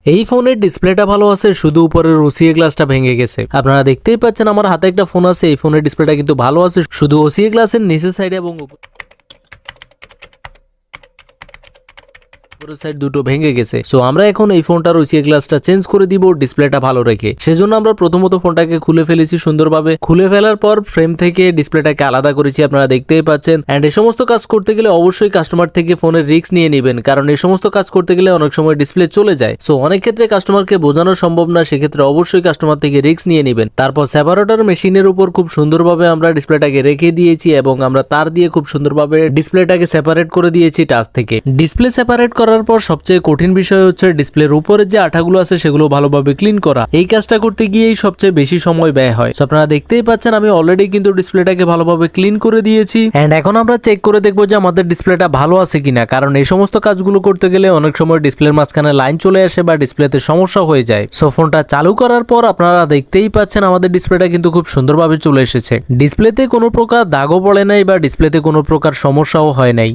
এই ফোনের ডিসপ্লেটা ভালো আছে, শুধু উপরের ওসিএ গ্লাসটা ভেঙে গেছে। আপনারা দেখতেই পাচ্ছেন আমার হাতে একটা ফোন আছে, এই ফোনের ডিসপ্লেটা কিন্তু ভালো আছে, শুধু ওসিএ গ্লাসের নিচের সাইডে এবং উপরের সাইড দুটো ভেঙে গেছে। সো আমরা এখন এই ফোনটার ওসিএ গ্লাসটা চেঞ্জ করে দিব ডিসপ্লেটা ভালো রেখে। সেজন্য আমরা প্রথমত ফোনটাকে খুলে ফেলেছি সুন্দরভাবে। খুলে ফেলার পর ফ্রেম থেকে ডিসপ্লেটাকে আলাদা করেছি, আপনারা দেখতেই পাচ্ছেন। এন্ড এই সমস্ত কাজ করতে গেলে অবশ্যই কাস্টমার থেকে ফোনের রিস্ক নিয়ে নেবেন, কারণ এই সমস্ত কাজ করতে গেলে অনেক সময় ডিসপ্লে চলে যায়। সো অনেক ক্ষেত্রে কাস্টমারকে বোঝানো সম্ভব না, সেক্ষেত্রে অবশ্যই কাস্টমার থেকে রিস্ক নিয়ে নেবেন। তারপর সেপারেটর মেশিনের উপর খুব সুন্দরভাবে আমরা ডিসপ্লেটাকে রেখে দিয়েছি এবং আমরা তার দিয়ে খুব সুন্দরভাবে ডিসপ্লেটাকে সেপারেট করে দিয়েছি টাচ থেকে। ডিসপ্লে সেপারেট করার পর সবচেয়ে কঠিন বিষয় হচ্ছে ডিসপ্লের উপরে যে আঠাগুলো আছে সেগুলো ভালোভাবে ক্লিন করা। এই কাজটা করতে গিয়েই সবচেয়ে বেশি সময় ব্যয় হয়। আপনারা দেখতেই পাচ্ছেন আমি অলরেডি কিন্তু ডিসপ্লেটাকে ভালোভাবে ক্লিন করে দিয়েছি। এন্ড এখন আমরা চেক করে দেখবো যে আমাদের ডিসপ্লেটা ভালো আছে কিনা, কারণ এই সমস্ত কাজগুলো করতে গেলে অনেক সময় ডিসপ্লের মাঝখানে লাইন চলে আসে বা ডিসপ্লেতে সমস্যা হয়ে যায়। সো ফোনটা চালু করার পর আপনারা দেখতেই পাচ্ছেন আমাদের ডিসপ্লেটা কিন্তু খুব সুন্দরভাবে চলে এসেছে। ডিসপ্লেতে কোনো প্রকার দাগও পড়ে নাই বা ডিসপ্লেতে কোনো প্রকার সমস্যাও হয় নাই।